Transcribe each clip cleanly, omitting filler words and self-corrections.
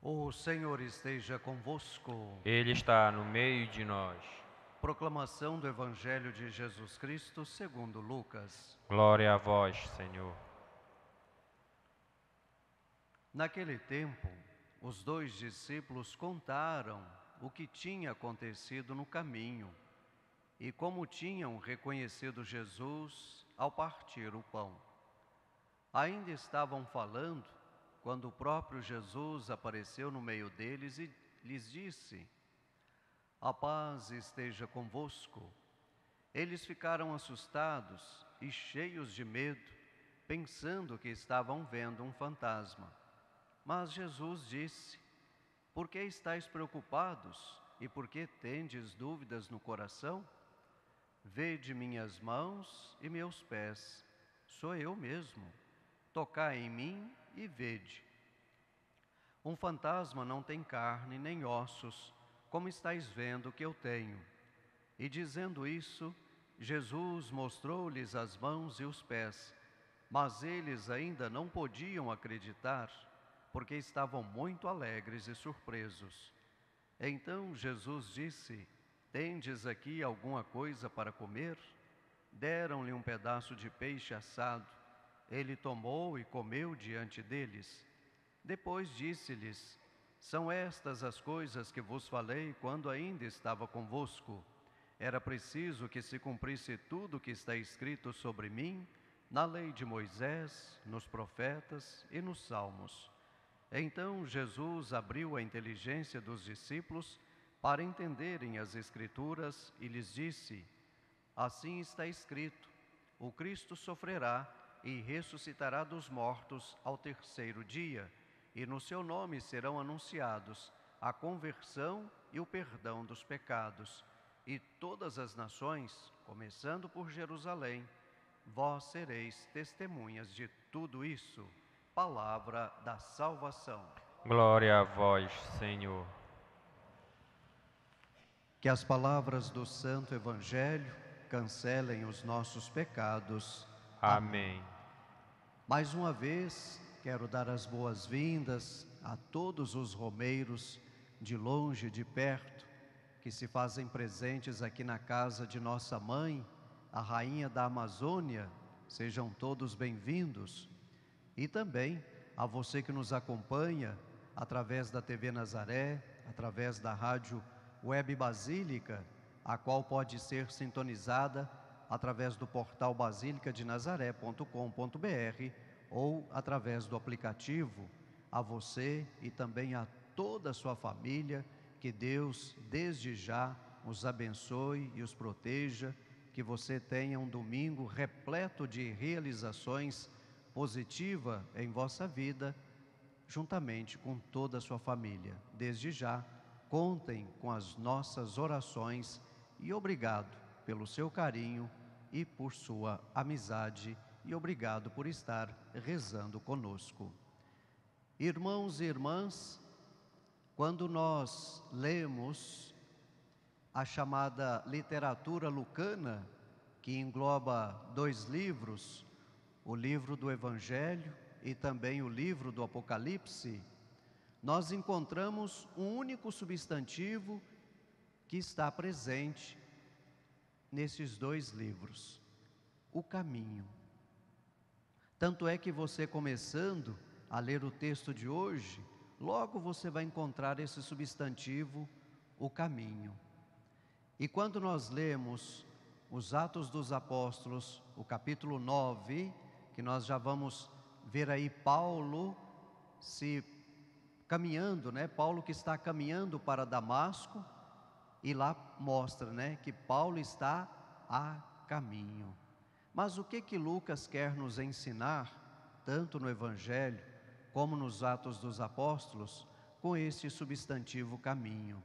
O Senhor esteja convosco. Ele está no meio de nós. Proclamação do Evangelho de Jesus Cristo segundo Lucas. Glória a vós, Senhor. Naquele tempo, os 2 discípulos contaram o que tinha acontecido no caminho e como tinham reconhecido Jesus ao partir o pão. Ainda estavam falando quando o próprio Jesus apareceu no meio deles e lhes disse: "A paz esteja convosco." Eles ficaram assustados e cheios de medo, pensando que estavam vendo um fantasma. Mas Jesus disse: "Por que estáis preocupados e por que tendes dúvidas no coração? Vede minhas mãos e meus pés, sou eu mesmo. Tocai em mim e vede. Um fantasma não tem carne nem ossos, como estáis vendo que eu tenho." E dizendo isso, Jesus mostrou-lhes as mãos e os pés, mas eles ainda não podiam acreditar, porque estavam muito alegres e surpresos. Então Jesus disse: "Tendes aqui alguma coisa para comer?" Deram-lhe um pedaço de peixe assado. Ele tomou e comeu diante deles. Depois disse-lhes: "São estas as coisas que vos falei quando ainda estava convosco. Era preciso que se cumprisse tudo o que está escrito sobre mim, na lei de Moisés, nos profetas e nos salmos." Então Jesus abriu a inteligência dos discípulos para entenderem as Escrituras e lhes disse: "Assim está escrito: o Cristo sofrerá e ressuscitará dos mortos ao terceiro dia, e no seu nome serão anunciados a conversão e o perdão dos pecados. E todas as nações, começando por Jerusalém, vós sereis testemunhas de tudo isso." Palavra da salvação. Glória a vós, Senhor. Que as palavras do Santo Evangelho cancelem os nossos pecados. Amém. Mais uma vez, quero dar as boas-vindas a todos os romeiros, de longe e de perto, que se fazem presentes aqui na casa de nossa mãe, a Rainha da Amazônia. Sejam todos bem-vindos. E também a você que nos acompanha através da TV Nazaré, através da rádio Web Basílica, a qual pode ser sintonizada através do portal basilicadenazaré.com.br ou através do aplicativo. A você e também a toda a sua família, que Deus desde já os abençoe e os proteja, que você tenha um domingo repleto de realizações positiva em vossa vida, juntamente com toda a sua família. Desde já, contem com as nossas orações e obrigado pelo seu carinho e por sua amizade, e obrigado por estar rezando conosco. Irmãos e irmãs, quando nós lemos a chamada literatura lucana, que engloba 2 livros, o livro do Evangelho e também o livro do Apocalipse, nós encontramos um único substantivo que está presente nesses 2 livros: o caminho. Tanto é que você, começando a ler o texto de hoje, logo você vai encontrar esse substantivo, o caminho. E quando nós lemos os Atos dos Apóstolos, o capítulo 9, que nós já vamos ver aí Paulo se caminhando, Paulo que está caminhando para Damasco, e lá mostra, que Paulo está a caminho. Mas o que Lucas quer nos ensinar, tanto no Evangelho como nos Atos dos Apóstolos, com esse substantivo caminho?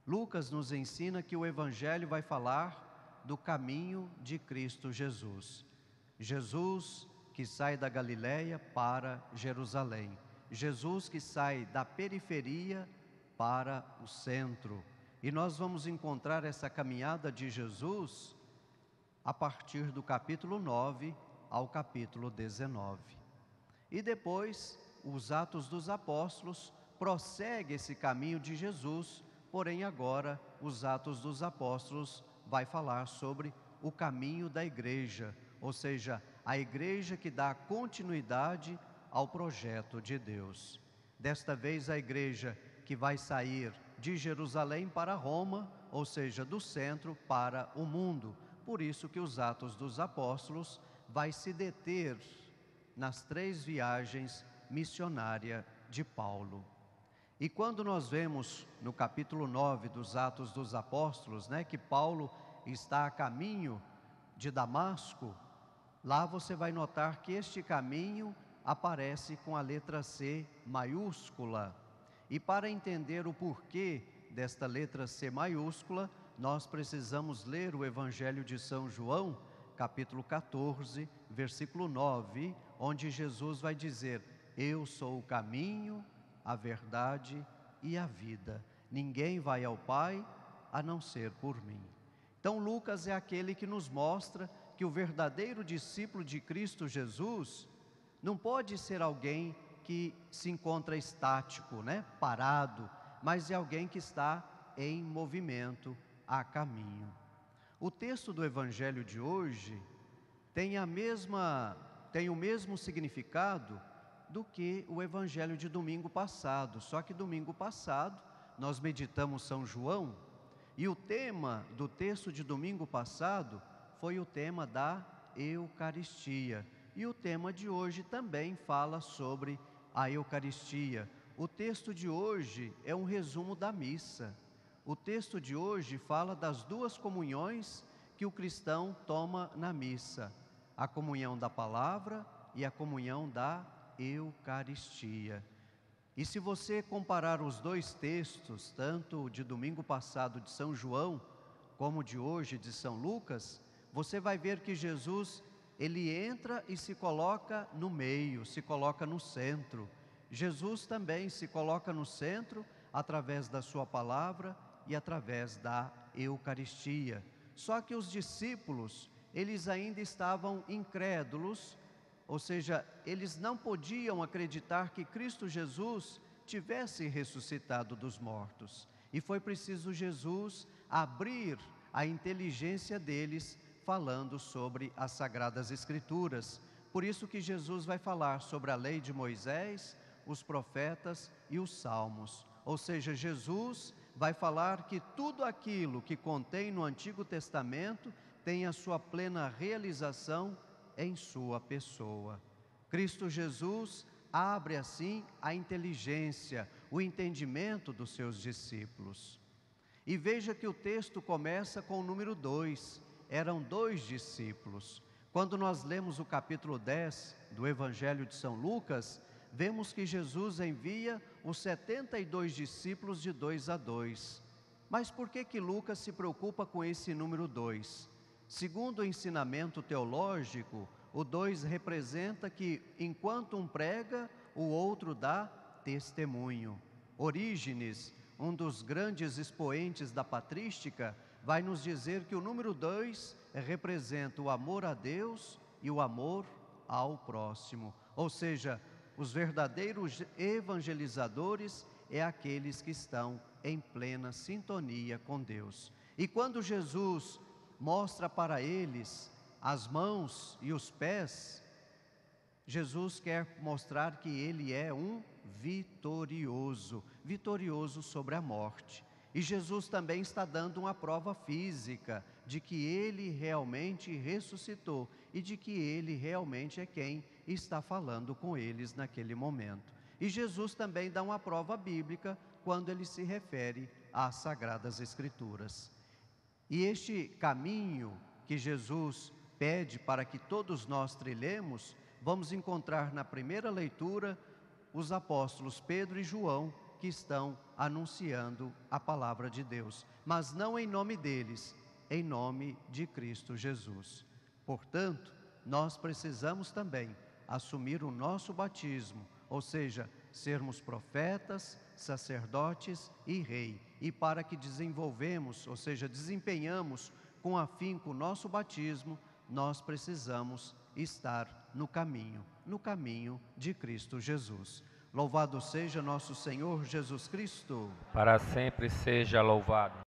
Lucas nos ensina que o Evangelho vai falar do caminho de Cristo Jesus. Jesus que sai da Galileia para Jerusalém. Jesus que sai da periferia para o centro. E nós vamos encontrar essa caminhada de Jesus a partir do capítulo 9 ao capítulo 19. E depois, os Atos dos Apóstolos prossegue esse caminho de Jesus, porém agora os Atos dos Apóstolos vai falar sobre o caminho da igreja, ou seja, a igreja que dá continuidade ao projeto de Deus. Desta vez a igreja que vai sair de Jerusalém para Roma, ou seja, do centro para o mundo. Por isso que os Atos dos Apóstolos vai se deter nas 3 viagens missionárias de Paulo. E quando nós vemos no capítulo 9 dos Atos dos Apóstolos, que Paulo está a caminho de Damasco, lá você vai notar que este caminho aparece com a letra C maiúscula. E para entender o porquê desta letra C maiúscula, nós precisamos ler o Evangelho de São João, capítulo 14, versículo 9, onde Jesus vai dizer: eu sou o caminho, a verdade e a vida. Ninguém vai ao Pai a não ser por mim. Então Lucas é aquele que nos mostra que o verdadeiro discípulo de Cristo Jesus não pode ser alguém que se encontra estático, parado, mas é alguém que está em movimento, a caminho. O texto do Evangelho de hoje tem o mesmo significado do que o Evangelho de domingo passado, só que domingo passado nós meditamos São João, e o tema do texto de domingo passado foi o tema da Eucaristia, e o tema de hoje também fala sobre a Eucaristia. O texto de hoje é um resumo da missa. O texto de hoje fala das 2 comunhões que o cristão toma na missa: a comunhão da palavra e a comunhão da Eucaristia. E se você comparar os 2 textos, tanto de domingo passado de São João, como de hoje de São Lucas, você vai ver que Jesus, ele entra e se coloca no meio, se coloca no centro. Jesus também se coloca no centro através da sua palavra e através da Eucaristia. Só que os discípulos, eles ainda estavam incrédulos, ou seja, eles não podiam acreditar que Cristo Jesus tivesse ressuscitado dos mortos. E foi preciso Jesus abrir a inteligência deles, falando sobre as Sagradas Escrituras. Por isso que Jesus vai falar sobre a lei de Moisés, os profetas e os salmos. Ou seja, Jesus vai falar que tudo aquilo que contém no Antigo Testamento tem a sua plena realização em sua pessoa. Cristo Jesus abre assim a inteligência, o entendimento dos seus discípulos. E veja que o texto começa com o número 2, eram 2 discípulos. Quando nós lemos o capítulo 10 do Evangelho de São Lucas, vemos que Jesus envia os 72 discípulos de 2 a 2. Mas por que Lucas se preocupa com esse número 2? Segundo o ensinamento teológico, o 2 representa que enquanto um prega, o outro dá testemunho. Orígenes, um dos grandes expoentes da patrística, vai nos dizer que o número 2 representa o amor a Deus e o amor ao próximo. Ou seja, os verdadeiros evangelizadores é aqueles que estão em plena sintonia com Deus. E quando Jesus mostra para eles as mãos e os pés, Jesus quer mostrar que ele é um vitorioso, vitorioso sobre a morte. E Jesus também está dando uma prova física de que ele realmente ressuscitou e de que ele realmente é quem está falando com eles naquele momento. E Jesus também dá uma prova bíblica quando ele se refere às Sagradas Escrituras. E este caminho que Jesus pede para que todos nós trilhemos, vamos encontrar na primeira leitura os apóstolos Pedro e João, que estão anunciando a palavra de Deus, mas não em nome deles, em nome de Cristo Jesus. Portanto, nós precisamos também assumir o nosso batismo, ou seja, sermos profetas, sacerdotes e rei. E para que desenvolvemos, ou seja, desempenhamos com afinco o nosso batismo, nós precisamos estar no caminho de Cristo Jesus. Louvado seja nosso Senhor Jesus Cristo. Para sempre seja louvado.